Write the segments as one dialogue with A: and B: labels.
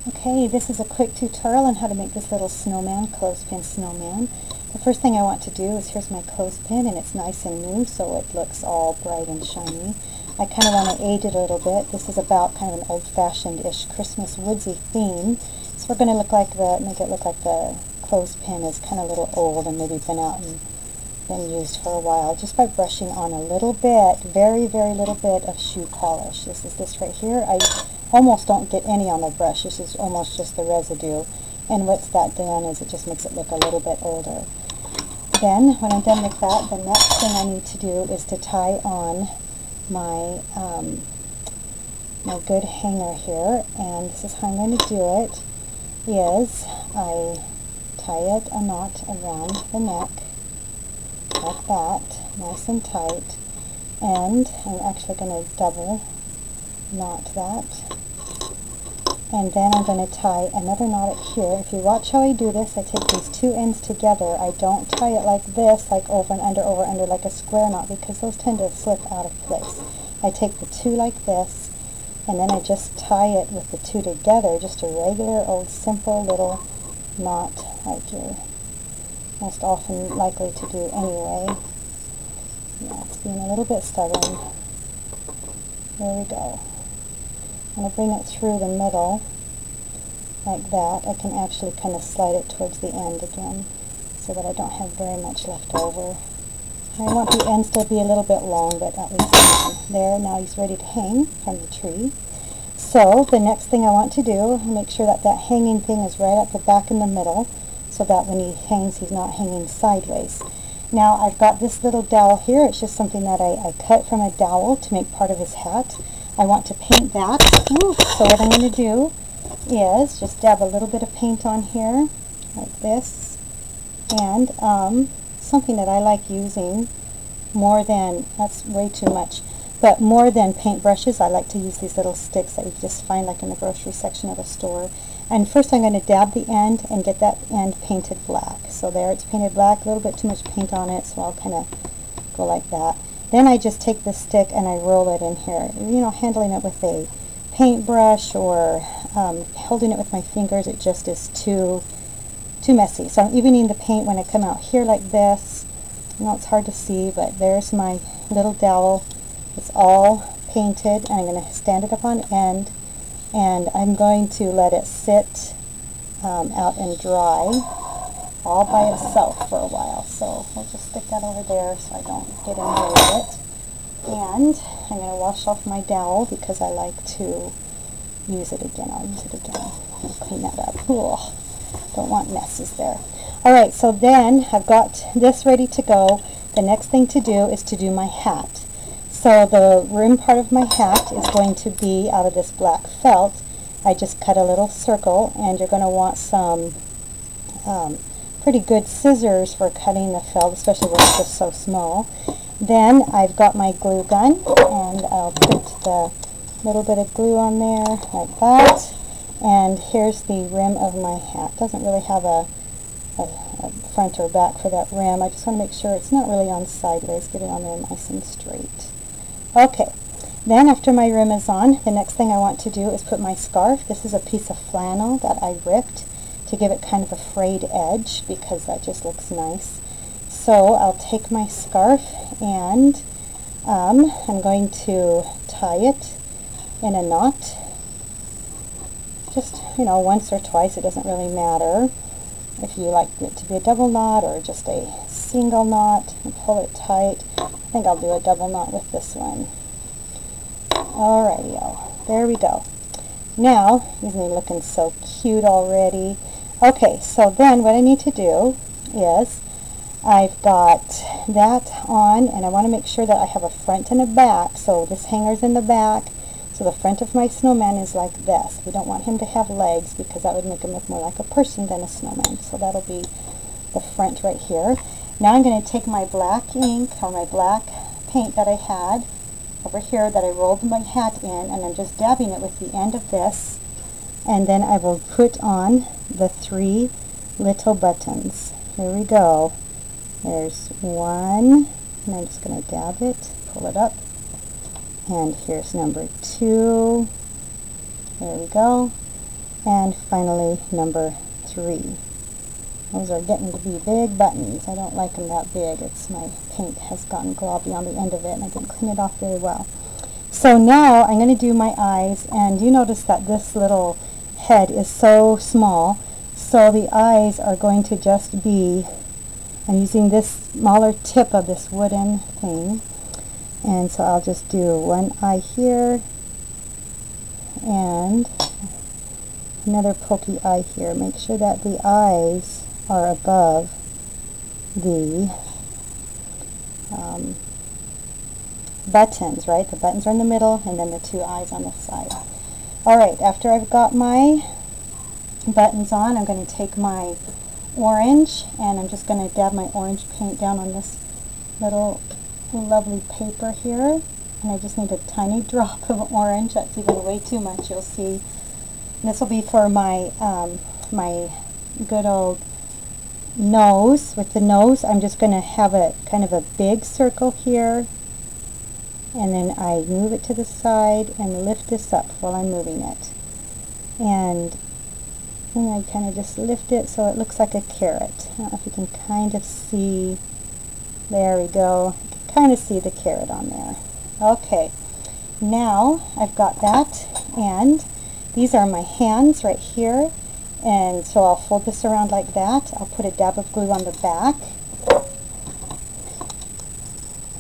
A: Okay, this is a quick tutorial on how to make this little snowman, Clothespin Snowman. The first thing I want to do is, here's my clothespin, and it's nice and new, so it looks all bright and shiny. I kind of want to age it a little bit. This is about kind of an old-fashioned-ish Christmas woodsy theme. So we're going to make it look like the clothespin is kind of a little old and maybe been out and been used for a while, just by brushing on a little bit, very, very little bit of shoe polish. This is this right here. I almost don't get any on the brush. This is almost just the residue. And what's that done is it just makes it look a little bit older. Then, when I'm done with that, the next thing I need to do is to tie on my my good hanger here. And this is how I'm going to do it, is I tie a knot around the neck, like that, nice and tight. And I'm actually going to double knot that. And then I'm going to tie another knot here. If you watch how I do this, I take these two ends together. I don't tie it like this, like over and under, like a square knot, because those tend to slip out of place. I take the two like this, and then I just tie it with the two together, just a regular old simple little knot like you're most often likely to do anyway. Yeah, it's being a little bit stubborn. There we go. I'm going to bring it through the middle like that. I can actually kind of slide it towards the end again so that I don't have very much left over. I want the ends to be a little bit long, but at least there. Now he's ready to hang from the tree. So the next thing I want to do, make sure that that hanging thing is right at the back in the middle, so that when he hangs, he's not hanging sideways. Now I've got this little dowel here. It's just something that I cut from a dowel to make part of his hat. I want to paint that. So what I'm going to do is just dab a little bit of paint on here, like this. And something that I like using more than, that's way too much, but more than paint brushes, I like to use these little sticks that you just find like in the grocery section of a store. And first I'm going to dab the end and get that end painted black. So there, it's painted black, a little bit too much paint on it, so I'll kind of go like that. Then I just take the stick and I roll it in here. You know, handling it with a paintbrush or holding it with my fingers, it just is too messy. So I'm evening the paint when I come out here like this. I know it's hard to see, but there's my little dowel. It's all painted, and I'm going to stand it up on end, and I'm going to let it sit out and dry all by itself for a while. So we'll just stick that over there so I don't get in the way of it. And I'm going to wash off my dowel because I like to use it again. I'll use it again. I'll clean that up. Ugh, don't want messes there. Alright, so then I've got this ready to go. The next thing to do is to do my hat. So the rim part of my hat is going to be out of this black felt. I just cut a little circle, and you're going to want some pretty good scissors for cutting the felt, especially when it's just so small. Then I've got my glue gun, and I'll put the little bit of glue on there like that. And here's the rim of my hat. Doesn't really have a front or back for that rim. I just want to make sure it's not really on sideways. Get it on there nice and straight. Okay, then after my rim is on, the next thing I want to do is put my scarf. This is a piece of flannel that I ripped to give it kind of a frayed edge because that just looks nice. So I'll take my scarf and I'm going to tie it in a knot. Just, you know, once or twice, it doesn't really matter. If you like it to be a double knot or just a single knot, and pull it tight. I think I'll do a double knot with this one. Alrighty-o, there we go. Now, he's looking so cute already. Okay, so then what I need to do is, I've got that on, and I want to make sure that I have a front and a back. So this hanger's in the back, so the front of my snowman is like this. We don't want him to have legs because that would make him look more like a person than a snowman. So that'll be the front right here. Now I'm going to take my black ink, or my black paint that I had over here that I rolled my hat in, and I'm just dabbing it with the end of this, and then I will put on the 3 little buttons. Here we go. There's one, and I'm just going to dab it, pull it up, and here's number 2. There we go. And finally, number 3. Those are getting to be big buttons. I don't like them that big. It's my paint has gotten globby on the end of it, and I didn't clean it off very well. So now I'm going to do my eyes, and you notice that this little head is so small, so the eyes are going to just be, I'm using this smaller tip of this wooden thing, and so I'll just do one eye here, and another pokey eye here. Make sure that the eyes are above the buttons, right? The buttons are in the middle, and then the 2 eyes on the side. Alright, after I've got my buttons on, I'm going to take my orange, and I'm just going to dab my orange paint down on this little lovely paper here. And I just need a tiny drop of orange. That's even way too much, you'll see. And this will be for my, my good old nose. With the nose, I'm just going to have a kind of a big circle here, and then I move it to the side and lift this up while I'm moving it. And then I kind of just lift it so it looks like a carrot. I don't know if you can kind of see. There we go. You can kind of see the carrot on there. Okay, now I've got that, and these are my hands right here. And so I'll fold this around like that. I'll put a dab of glue on the back.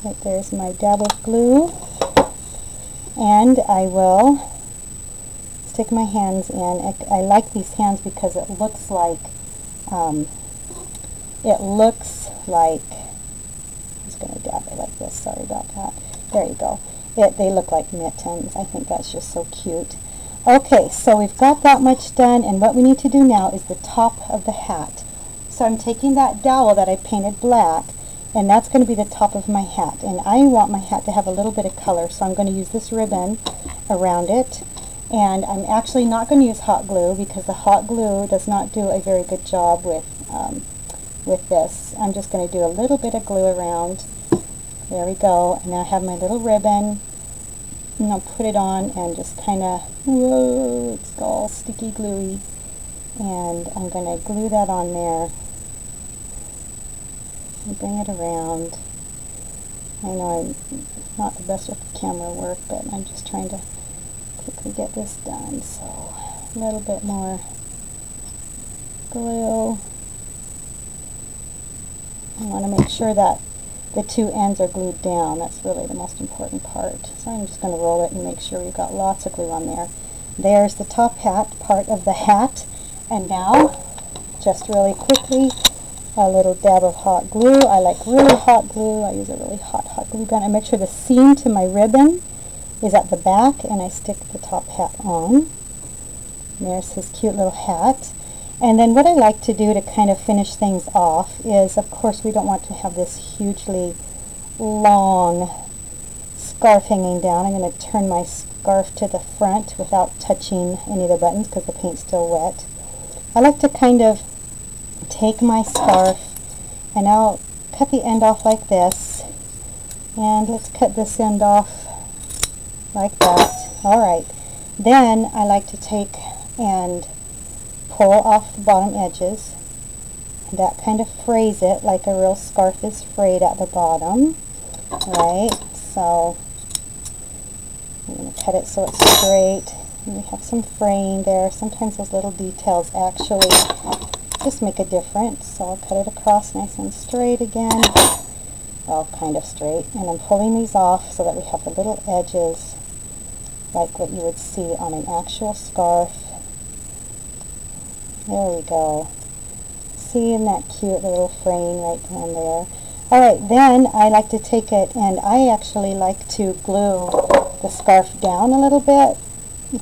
A: Right, there's my dab of glue. And I will stick my hands in. I like these hands because it looks like, I'm just going to dab it like this. Sorry about that. There you go. They look like mittens. I think that's just so cute. Okay, so we've got that much done, and what we need to do now is the top of the hat. So I'm taking that dowel that I painted black, and that's going to be the top of my hat. And I want my hat to have a little bit of color, so I'm going to use this ribbon around it. And I'm actually not going to use hot glue because the hot glue does not do a very good job with this. I'm just going to do a little bit of glue around. There we go. And now I have my little ribbon. And I'll put it on and just kind of, whoa, it's all sticky gluey. And I'm going to glue that on there and bring it around. I know I'm not the best with camera work, but I'm just trying to quickly get this done. So a little bit more glue. I want to make sure that the 2 ends are glued down. That's really the most important part. So I'm just going to roll it and make sure we've got lots of glue on there. There's the top hat, part of the hat. And now, just really quickly, a little dab of hot glue. I like really hot glue. I use a really hot glue gun. I make sure the seam to my ribbon is at the back, and I stick the top hat on. And there's his cute little hat. And then what I like to do to kind of finish things off is, of course, we don't want to have this hugely long scarf hanging down. I'm going to turn my scarf to the front without touching any of the buttons because the paint's still wet. I like to kind of take my scarf, and I'll cut the end off like this. And let's cut this end off like that. Alright. Then I like to take and pull off the bottom edges. And that kind of frays it like a real scarf is frayed at the bottom. Right? So I'm going to cut it so it's straight. And we have some fraying there. Sometimes those little details actually just make a difference. So I'll cut it across nice and straight again. Well, kind of straight. And I'm pulling these off so that we have the little edges like what you would see on an actual scarf. There we go. See, isn't that cute little fraying right down there? Alright, then I like to take it, and I actually like to glue the scarf down a little bit,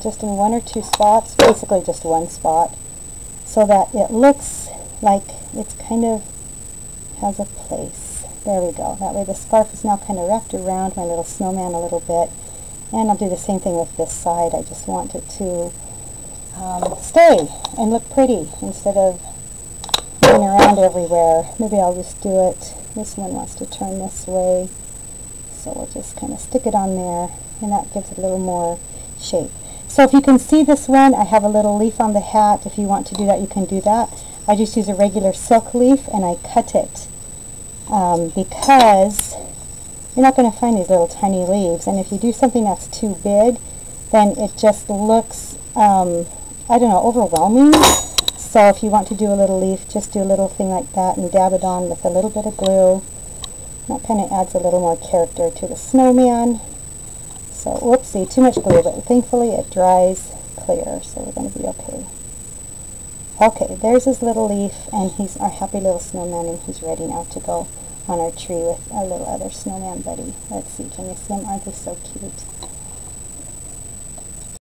A: just in 1 or 2 spots, basically just 1 spot, so that it looks like it's kind of has a place. There we go. That way the scarf is now kind of wrapped around my little snowman a little bit. And I'll do the same thing with this side. I just want it to stay and look pretty instead of moving around everywhere. Maybe I'll just do it. This one wants to turn this way. So we'll just kind of stick it on there, and that gives it a little more shape. So if you can see this one, I have a little leaf on the hat. If you want to do that, you can do that. I just use a regular silk leaf and I cut it because you're not going to find these little tiny leaves. And if you do something that's too big, then it just looks, I don't know, overwhelming. So if you want to do a little leaf, just do a little thing like that and dab it on with a little bit of glue. That kind of adds a little more character to the snowman. So, whoopsie, too much glue, but thankfully it dries clear, so we're going to be okay. Okay, there's his little leaf, and he's our happy little snowman, and he's ready now to go on our tree with our little other snowman buddy. Let's see, can you see him? Aren't they so cute?